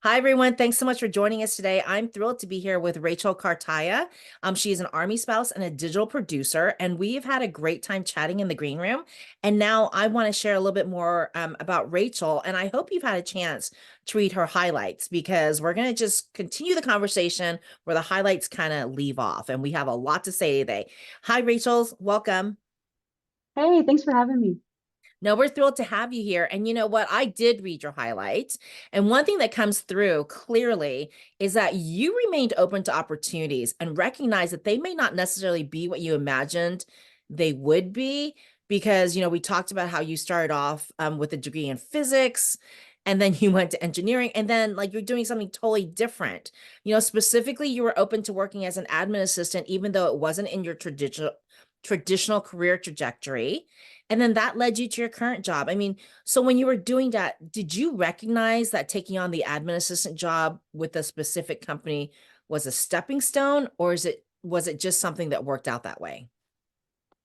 Hi, everyone. Thanks so much for joining us today. I'm thrilled to be here with Rachel Cartaya. She's an Army spouse and a digital producer, and we've had a great time chatting in the green room. And now I want to share a little bit more about Rachel, and I hope you've had a chance to read her highlights because we're going to just continue the conversation where the highlights kind of leave off, and we have a lot to say today. Hi, Rachel. Welcome. Hey, thanks for having me. No, we're thrilled to have you here. And you know what? I did read your highlights. And one thing that comes through clearly is that you remained open to opportunities and recognized that they may not necessarily be what you imagined they would be. Because, we talked about how you started off with a degree in physics and then you went to engineering and then like you're doing something totally different. Specifically, you were open to working as an admin assistant, even though it wasn't in your traditional career trajectory. And then that led you to your current job. I mean, so when you were doing that, did you recognize that taking on the admin assistant job with a specific company was a stepping stone, or was it just something that worked out that way?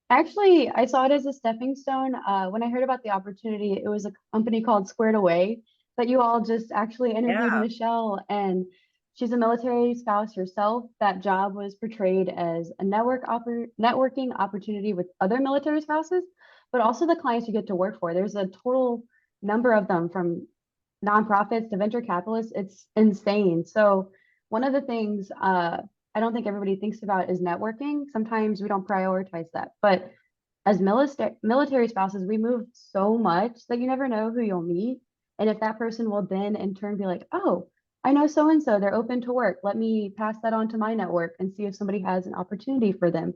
Actually, I saw it as a stepping stone. When I heard about the opportunity, it was a company called Squared Away that you all just actually interviewed Yeah. Michelle, and she's a military spouse herself. That job was portrayed as a networking opportunity with other military spouses, but also the clients you get to work for. There's a total number of them from nonprofits to venture capitalists. It's insane. So one of the things I don't think everybody thinks about is networking. Sometimes we don't prioritize that. But as military spouses, we move so much that you never know who you'll meet. And if that person will then in turn be like, oh, I know so and so, they're open to work. Let me pass that on to my network and see if somebody has an opportunity for them.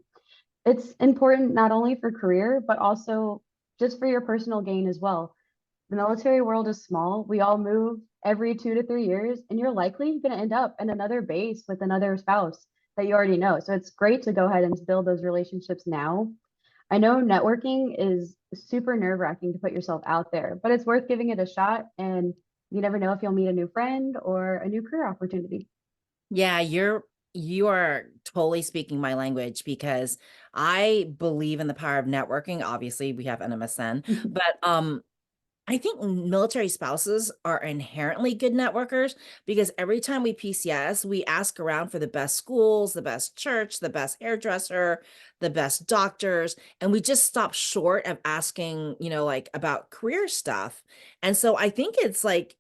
It's important not only for career, but also just for your personal gain as well. The military world is small. We all move every 2 to 3 years, and you're likely going to end up in another base with another spouse that you already know. So it's great to go ahead and build those relationships now. I know networking is super nerve-wracking to put yourself out there, but it's worth giving it a shot. And you never know if you'll meet a new friend or a new career opportunity. Yeah, you are totally speaking my language because I believe in the power of networking. Obviously, we have NMSN, but I think military spouses are inherently good networkers because every time we PCS, we ask around for the best schools, the best church, the best hairdresser, the best doctors, and we just stop short of asking, like about career stuff. And so I think it's like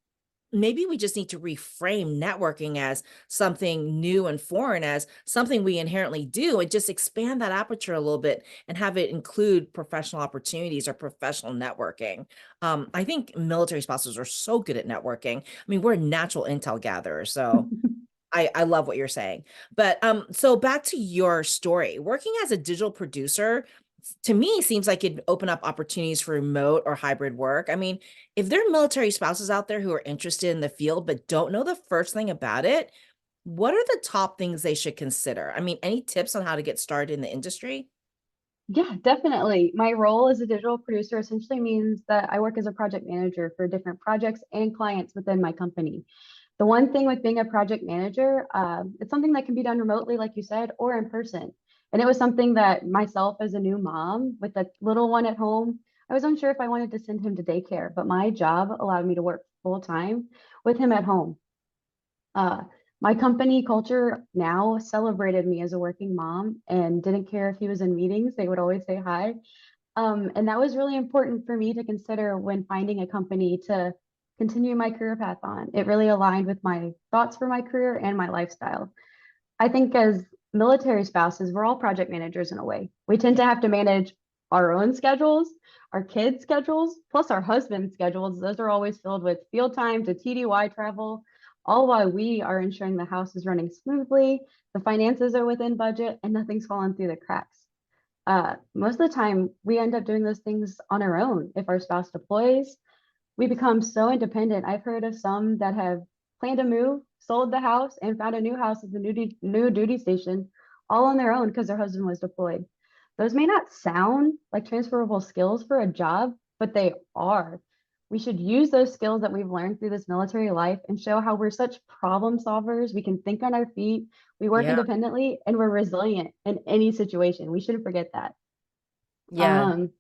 maybe we just need to reframe networking as something new and foreign, as something we inherently do, and just expand that aperture a little bit and have it include professional opportunities or professional networking. I think military spouses are so good at networking. I mean, we're natural intel gatherers, so I love what you're saying. But so back to your story, working as a digital producer to me seems like it'd open up opportunities for remote or hybrid work. I mean, if there are military spouses out there who are interested in the field but don't know the first thing about it, what are the top things they should consider? I mean, any tips on how to get started in the industry? Yeah, definitely. My role as a digital producer essentially means that I work as a project manager for different projects and clients within my company. The one thing with being a project manager, it's something that can be done remotely, like you said, or in person. And it was something that myself, as a new mom with a little one at home, I was unsure if I wanted to send him to daycare, but my job allowed me to work full time with him at home. Uh, my company culture now celebrated me as a working mom and didn't care if he was in meetings, they would always say hi. And that was really important for me to consider when finding a company to continue my career path on. It really aligned with my thoughts for my career and my lifestyle. I think as military spouses, we're all project managers in a way. We tend to have to manage our own schedules, our kids' schedules, plus our husband's schedules. Those are always filled with field time to TDY travel, all while we are ensuring the house is running smoothly, the finances are within budget, and nothing's fallen through the cracks. Most of the time, we end up doing those things on our own. If our spouse deploys, we become so independent. I've heard of some that have planned a move, sold the house, and found a new house at the new duty station all on their own because their husband was deployed. Those may not sound like transferable skills for a job, but they are. We should use those skills that we've learned through this military life and show how we're such problem solvers. We can think on our feet, we work Yeah. independently, and we're resilient in any situation. We shouldn't forget that. Yeah. Um,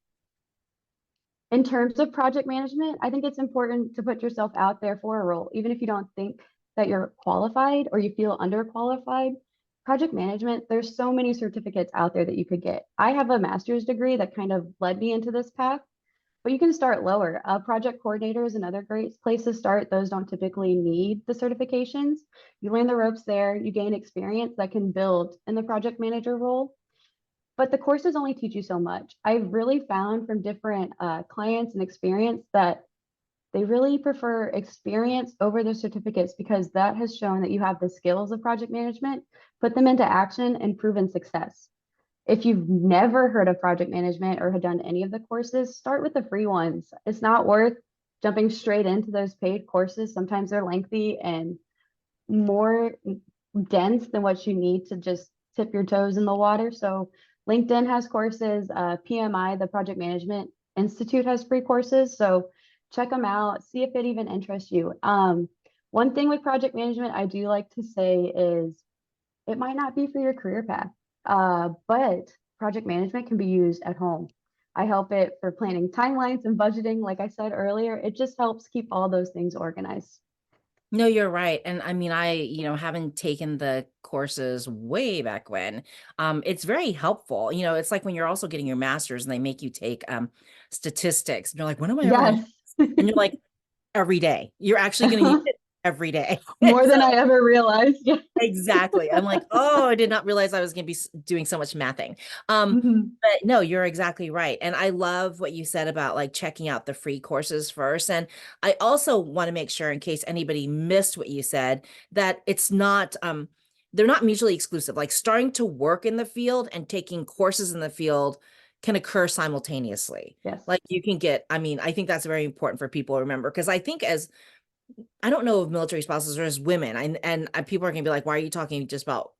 in terms of project management, I think it's important to put yourself out there for a role, even if you don't think that you're qualified or you feel underqualified, project management, there's so many certificates out there that you could get. I have a master's degree that kind of led me into this path, but you can start lower. Project coordinator is another great place to start. Those don't typically need the certifications. You learn the ropes there, you gain experience that can build in the project manager role. But the courses only teach you so much. I've really found from different clients and experience that they really prefer experience over the certificates because that has shown that you have the skills of project management, put them into action and proven success. If you've never heard of project management or had done any of the courses, start with the free ones. It's not worth jumping straight into those paid courses. Sometimes they're lengthy and more dense than what you need to just tip your toes in the water. So LinkedIn has courses, PMI, the Project Management Institute has free courses. So check them out, see if it even interests you. One thing with project management I do like to say is it might not be for your career path, but project management can be used at home. I help it for planning timelines and budgeting. Like I said earlier, it just helps keep all those things organized. No, you're right. And I mean, having taken the courses way back when, it's very helpful. It's like when you're also getting your master's and they make you take statistics. And you're like, when am I ever going to? Yes. And you're like, every day. You're actually going to use it every day. More than I ever realized. Yeah. Exactly. I'm like, oh, I did not realize I was going to be doing so much mathing. Mhm. But no, you're exactly right. And I love what you said about like checking out the free courses first. And I also want to make sure, in case anybody missed what you said, that it's not, they're not mutually exclusive. Like starting to work in the field and taking courses in the field can occur simultaneously. Yes. Like you can get, I mean, I think that's very important for people to remember because I think as I don't know if military spouses are as women. And people are going to be like, why are you talking just about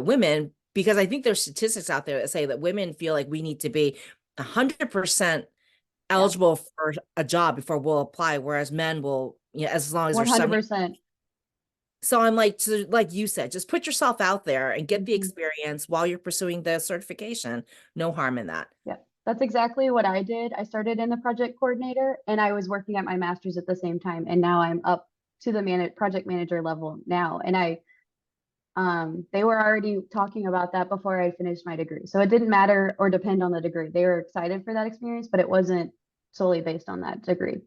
women? Because I think there's statistics out there that say that women feel like we need to be 100% Yeah. eligible for a job before we'll apply, whereas men will, as long as they're 70. 100%. So I'm like, like you said, just put yourself out there and get the Mhm. experience while you're pursuing the certification. No harm in that. Yeah. That's exactly what I did. I started in the project coordinator and I was working at my master's at the same time. And now I'm up to the project manager level now. And they were already talking about that before I finished my degree. So it didn't matter or depend on the degree. They were excited for that experience, but it wasn't solely based on that degree.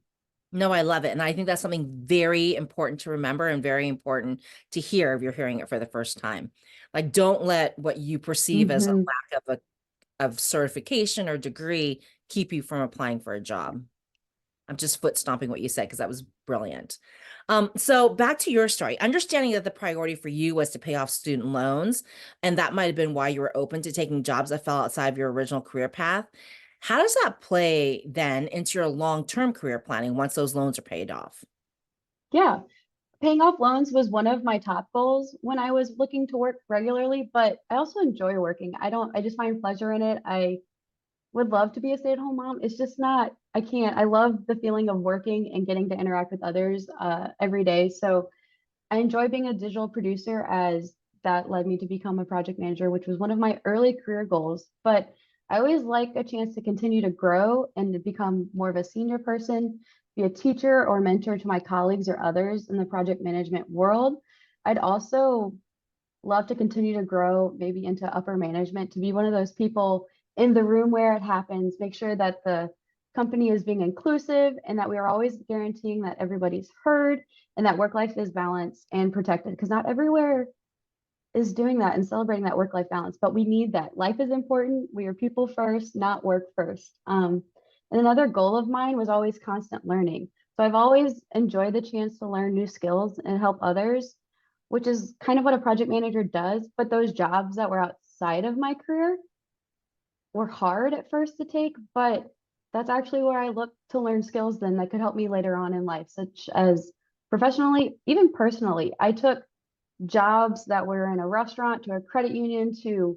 No, I love it. And I think that's something very important to remember and very important to hear if you're hearing it for the first time. Like, don't let what you perceive as a Hmm. lack of certification or degree keep you from applying for a job. I'm just foot stomping what you said because that was brilliant. So back to your story, understanding that the priority for you was to pay off student loans, and that might have been why you were open to taking jobs that fell outside of your original career path. How does that play then into your long-term career planning once those loans are paid off? Yeah. Paying off loans was one of my top goals when I was looking to work regularly, but I also enjoy working. I just find pleasure in it. I would love to be a stay-at-home mom. It's just not, I can't. I love the feeling of working and getting to interact with others every day. So I enjoy being a digital producer as that led me to become a project manager, which was one of my early career goals. But I always like a chance to continue to grow and to become more of a senior person, be a teacher or mentor to my colleagues or others in the project management world. I'd also love to continue to grow maybe into upper management to be one of those people in the room where it happens, make sure that the company is being inclusive and that we are always guaranteeing that everybody's heard and that work life is balanced and protected because not everywhere is doing that and celebrating that work life balance, but we need that. Life is important. We are people first, not work first. And another goal of mine was always constant learning. So I've always enjoyed the chance to learn new skills and help others, which is kind of what a project manager does. But those jobs that were outside of my career were hard at first to take, but that's actually where I look to learn skills then that could help me later on in life, such as professionally, even personally. I took jobs that were in a restaurant to a credit union to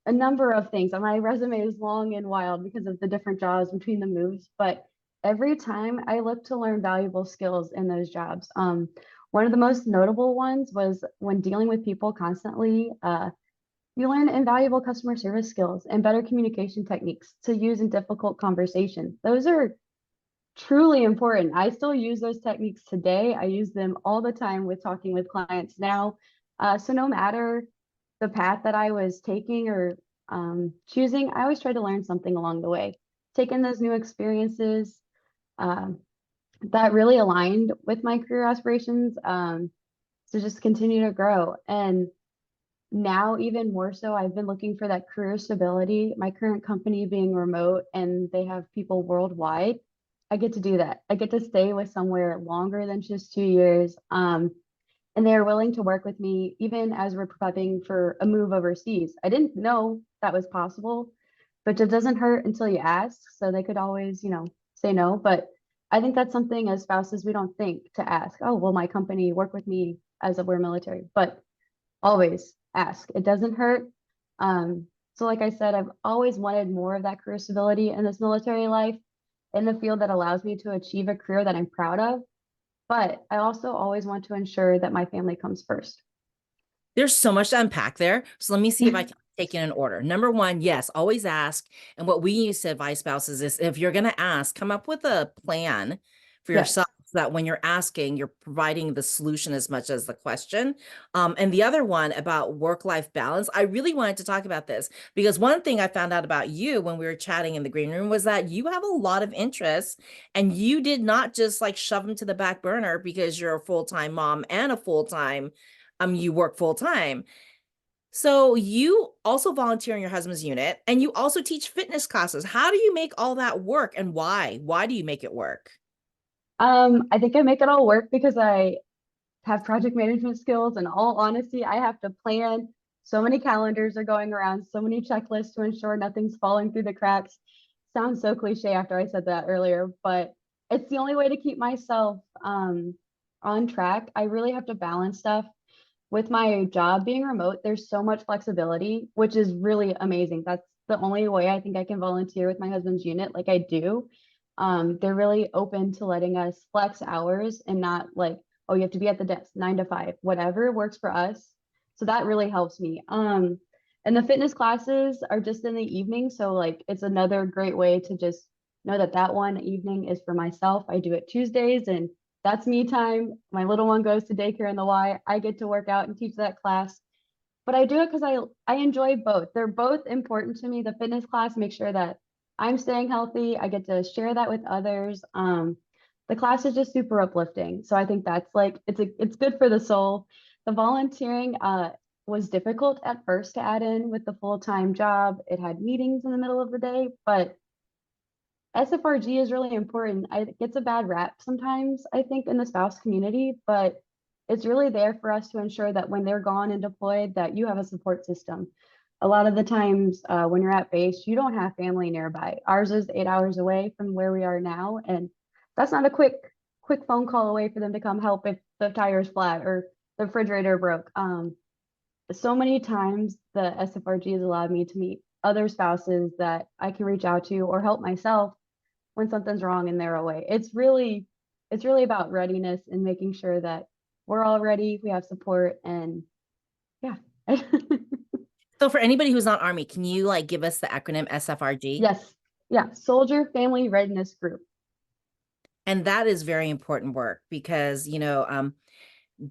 a number of things. My resume is long and wild because of the different jobs between the moves, but every time I look to learn valuable skills in those jobs. One of the most notable ones was when dealing with people constantly, you learn invaluable customer service skills and better communication techniques to use in difficult conversations. Those are truly important. I still use those techniques today. I use them all the time with talking with clients now. So no matter the path that I was taking or choosing, I always try to learn something along the way. Taking those new experiences um, that really aligned with my career aspirations to just continue to grow. And now, even more so, I've been looking for that career stability. My current company being remote and they have people worldwide, I get to do that. I get to stay with somewhere longer than just 2 years. And they're willing to work with me even as we're prepping for a move overseas. I didn't know that was possible, but it doesn't hurt until you ask. So they could always, say no. But I think that's something as spouses we don't think to ask. Oh, will my company work with me as we're military? But always ask. It doesn't hurt. So like I said, I've always wanted more of that career stability in this military life in the field that allows me to achieve a career that I'm proud of. But I also always want to ensure that my family comes first. There's so much to unpack there. So let me see if I can take it in order. Number one, yes, always ask. And what we use to advise spouses is if you're going to ask, come up with a plan for yourself Yes. so that when you're asking, you're providing the solution as much as the question. And the other one about work-life balance, I really wanted to talk about this because one thing I found out about you when we were chatting in the green room was that you have a lot of interests and you did not just like shove them to the back burner because you're a full-time mom and a full-time you work full time. So you also volunteer in your husband's unit and you also teach fitness classes. How do you make all that work and why? Why do you make it work? I think I make it all work because I have project management skills. In all honesty, I have to plan. So many calendars are going around, so many checklists to ensure nothing's falling through the cracks. Sounds so cliche after I said that earlier, but it's the only way to keep myself on track. I really have to balance stuff. With my job being remote, there's so much flexibility, which is really amazing. That's the only way I think I can volunteer with my husband's unit like I do. They're really open to letting us flex hours and not like, oh, you have to be at the desk 9 to 5, whatever works for us. So that really helps me. And the fitness classes are just in the evening. So like it's another great way to just know that that one evening is for myself. I do it Tuesdays and that's me time. My little one goes to daycare in the Y. I get to work out and teach that class. But I do it because I enjoy both. They're both important to me. The fitness class makes sure that I'm staying healthy. I get to share that with others. The class is just super uplifting. So I think that's like it's good for the soul. The volunteering was difficult at first to add in with the full-time job. It had meetings in the middle of the day, but SFRG is really important. It gets a bad rap sometimes, I think, in the spouse community, but it's really there for us to ensure that when they're gone and deployed, that you have a support system. A lot of the times when you're at base, you don't have family nearby. Ours is 8 hours away from where we are now, and that's not a quick phone call away for them to come help if the tire is flat or the refrigerator broke. So many times the SFRG has allowed me to meet other spouses that I can reach out to or help myself when something's wrong and they're away. It's really about readiness and making sure that we're all ready, we have support, and yeah. So for anybody who's not Army, can you like give us the acronym SFRG? Yes. Yeah. Soldier Family Readiness Group. And that is very important work because,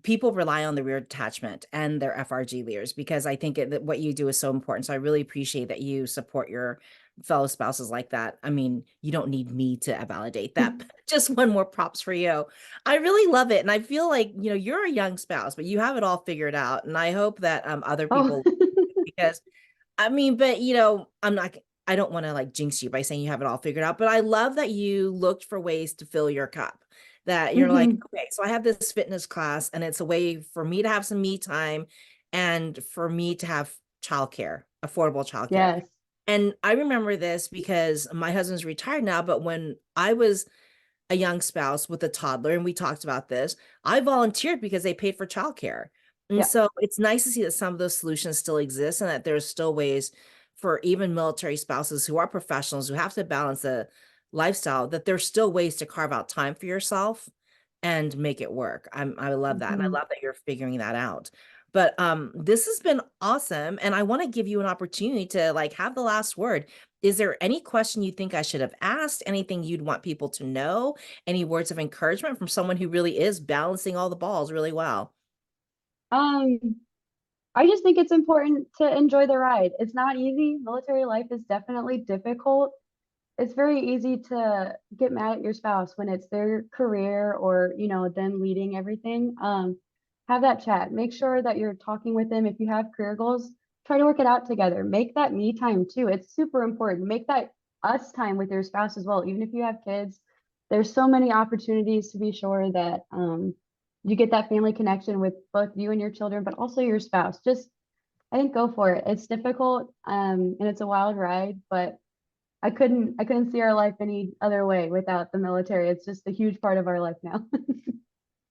people rely on the rear detachment and their FRG leaders because I think that what you do is so important. So I really appreciate that you support your fellow spouses like that. I mean, you don't need me to validate that. But just one more props for you. I really love it. And I feel like, you're a young spouse, but you have it all figured out. And I hope that other Oh, people, because I mean, but I don't want to like jinx you by saying you have it all figured out, but I love that you looked for ways to fill your cup. That you're like, mhm. okay, so I have this fitness class and it's a way for me to have some me time and for me to have childcare, affordable childcare. Yes. And I remember this because my husband's retired now, but when I was a young spouse with a toddler, and we talked about this, I volunteered because they paid for childcare. And Yeah. so it's nice to see that some of those solutions still exist and that there's still ways for even military spouses who are professionals who have to balance the lifestyle, that there's still ways to carve out time for yourself and make it work. I love that. And I Mhm. love that you're figuring that out. But this has been awesome, and I want to give you an opportunity to like have the last word. Is there any question you think I should have asked? Anything you'd want people to know? Any words of encouragement from someone who really is balancing all the balls really well? Um, I just think it's important to enjoy the ride. It's not easy. Military life is definitely difficult. It's very easy to get mad at your spouse when it's their career or, them leading everything. Have that chat. Make sure that you're talking with them. If you have career goals, try to work it out together. Make that me time too. It's super important. Make that us time with your spouse as well. Even if you have kids, there's so many opportunities to be sure that you get that family connection with both you and your children, but also your spouse. Just, I think, go for it. It's difficult, and it's a wild ride, but I couldn't see our life any other way without the military. It's just a huge part of our life now.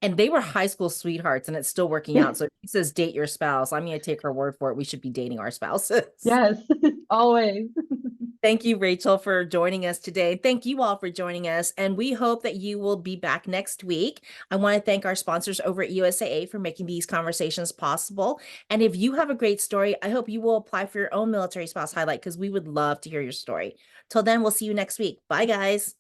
And they were high school sweethearts, and it's still working out. So if he says date your spouse, I'm going to take her word for it. We should be dating our spouses. Yes, always. Thank you, Rachel, for joining us today. Thank you all for joining us, and we hope that you will be back next week. I want to thank our sponsors over at USAA for making these conversations possible. And if you have a great story, I hope you will apply for your own military spouse highlight because we would love to hear your story. Till then, we'll see you next week. Bye, guys.